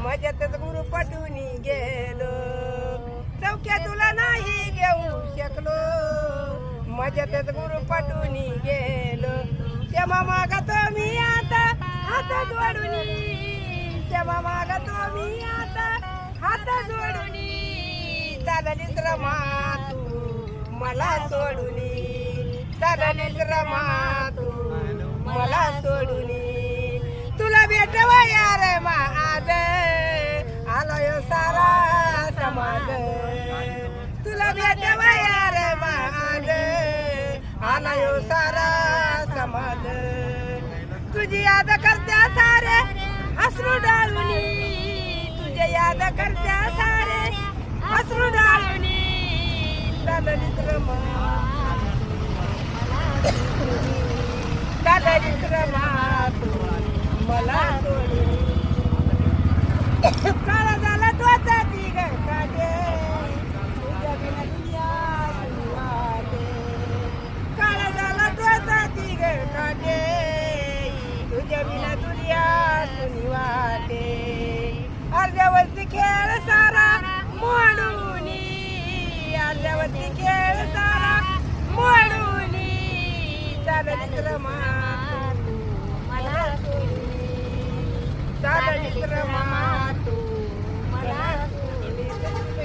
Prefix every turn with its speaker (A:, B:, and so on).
A: मजेतच गुरु पटून गेलो चौक्या तुला नाही घेऊ शकलो मजेतच गुरु पटून गेलो तेव्हा मागतो मी आता हात जोडून तेव्हा मागतो मी आता हात जोडून चाललीच रमा तू मला सोडून चाललीच रमा तू मला सोडून तुला भेटवा यार आज आलोय सारा समाज तुला भेटवा यार आज आलोय सारा समाज तुझी याद करत्या सारे हसरू डाळून तुझे याद करत्या सारे हसरू डाळून चाललीच रमा चाललीच रमा तू मला सोडून काळा झाला त्वचा ती ग काटे तुझ्या बिना दुनिया वाटे काळा झाला त्वचा ती ग काटे तुझ्या बिना दुनिया सुनी वाटे अर्ध्यावरती खेळ सारा मोडून अर्ध्यावरती खेळ सारा मोडून चाललीच रमा